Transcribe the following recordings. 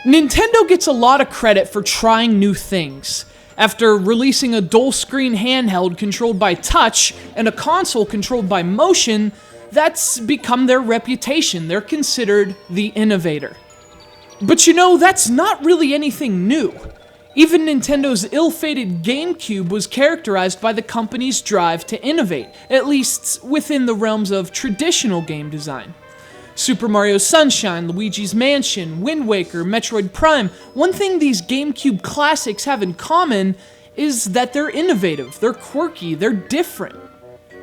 Nintendo gets a lot of credit for trying new things. After releasing a dual-screen handheld controlled by touch and a console controlled by motion, that's become their reputation. They're considered the innovator. But you know, that's not really anything new. Even Nintendo's ill-fated GameCube was characterized by the company's drive to innovate, at least within the realms of traditional game design. Super Mario Sunshine, Luigi's Mansion, Wind Waker, Metroid Prime, one thing these GameCube classics have in common is that they're innovative, they're quirky, they're different.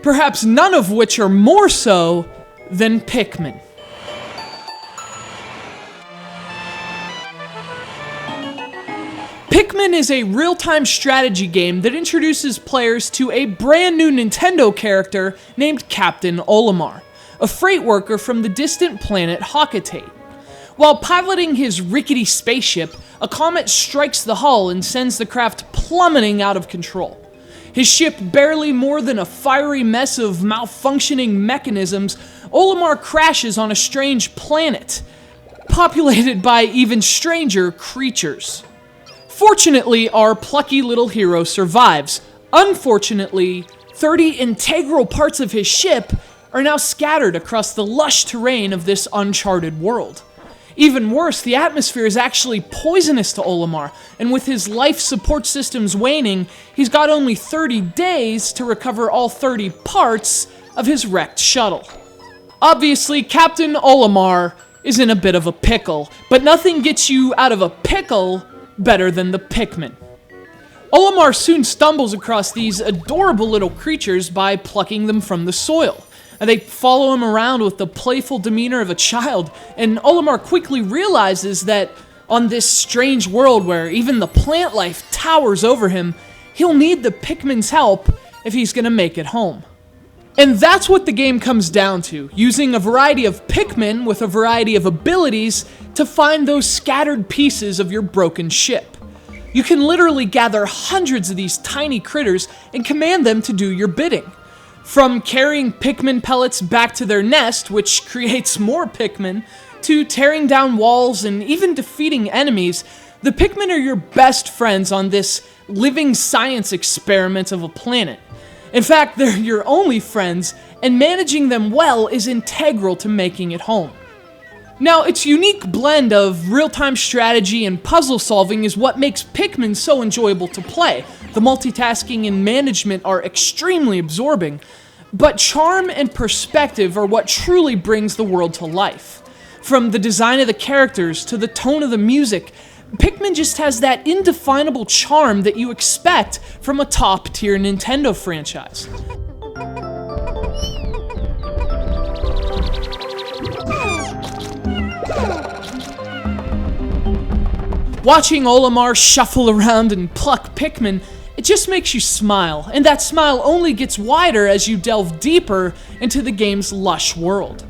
Perhaps none of which are more so than Pikmin. Pikmin is a real-time strategy game that introduces players to a brand new Nintendo character named Captain Olimar, a freight worker from the distant planet Hockatate. While piloting his rickety spaceship, a comet strikes the hull and sends the craft plummeting out of control. His ship barely more than a fiery mess of malfunctioning mechanisms, Olimar crashes on a strange planet, populated by even stranger creatures. Fortunately, our plucky little hero survives. Unfortunately, 30 integral parts of his ship are now scattered across the lush terrain of this uncharted world. Even worse, the atmosphere is actually poisonous to Olimar, and with his life support systems waning, he's got only 30 days to recover all 30 parts of his wrecked shuttle. Obviously, Captain Olimar is in a bit of a pickle, but nothing gets you out of a pickle better than the Pikmin. Olimar soon stumbles across these adorable little creatures by plucking them from the soil. They follow him around with the playful demeanor of a child, and Olimar quickly realizes that on this strange world where even the plant life towers over him, he'll need the Pikmin's help if he's gonna make it home. And that's what the game comes down to, using a variety of Pikmin with a variety of abilities to find those scattered pieces of your broken ship. You can literally gather hundreds of these tiny critters and command them to do your bidding. From carrying Pikmin pellets back to their nest, which creates more Pikmin, to tearing down walls and even defeating enemies, the Pikmin are your best friends on this living science experiment of a planet. In fact, they're your only friends, and managing them well is integral to making it home. Now, its unique blend of real-time strategy and puzzle solving is what makes Pikmin so enjoyable to play. The multitasking and management are extremely absorbing, but charm and perspective are what truly brings the world to life. From the design of the characters to the tone of the music, Pikmin just has that indefinable charm that you expect from a top-tier Nintendo franchise. Watching Olimar shuffle around and pluck Pikmin, it just makes you smile, and that smile only gets wider as you delve deeper into the game's lush world.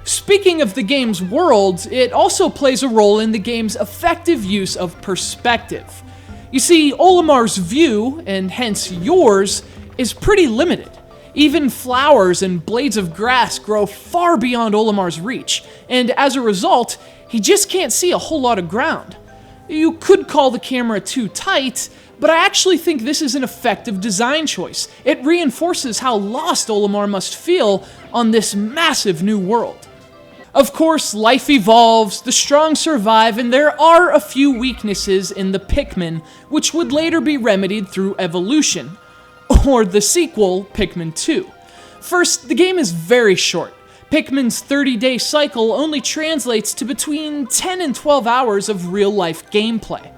Speaking of the game's world, it also plays a role in the game's effective use of perspective. You see, Olimar's view, and hence yours, is pretty limited. Even flowers and blades of grass grow far beyond Olimar's reach, and as a result, he just can't see a whole lot of ground. You could call the camera too tight, but I actually think this is an effective design choice. It reinforces how lost Olimar must feel on this massive new world. Of course, life evolves, the strong survive, and there are a few weaknesses in the Pikmin, which would later be remedied through evolution, or the sequel, Pikmin 2. First, the game is very short. Pikmin's 30-day cycle only translates to between 10 and 12 hours of real-life gameplay.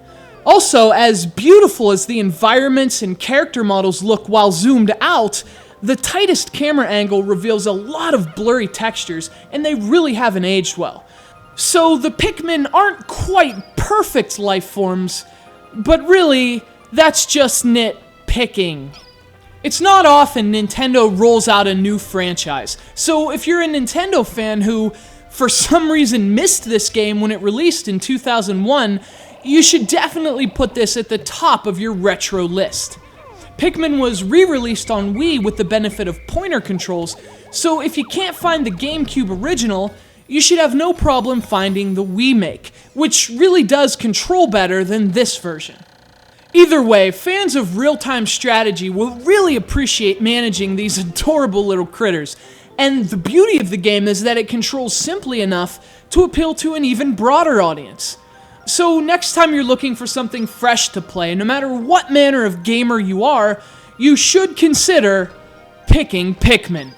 Also, as beautiful as the environments and character models look while zoomed out, the tightest camera angle reveals a lot of blurry textures, and they really haven't aged well. So the Pikmin aren't quite perfect life forms, but really, that's just nitpicking. It's not often Nintendo rolls out a new franchise, so if you're a Nintendo fan who, for some reason, missed this game when it released in 2001, you should definitely put this at the top of your retro list. Pikmin was re-released on Wii with the benefit of pointer controls, so if you can't find the GameCube original, you should have no problem finding the Wii Make, which really does control better than this version. Either way, fans of real-time strategy will really appreciate managing these adorable little critters, and the beauty of the game is that it controls simply enough to appeal to an even broader audience. So next time you're looking for something fresh to play, no matter what manner of gamer you are, you should consider picking Pikmin.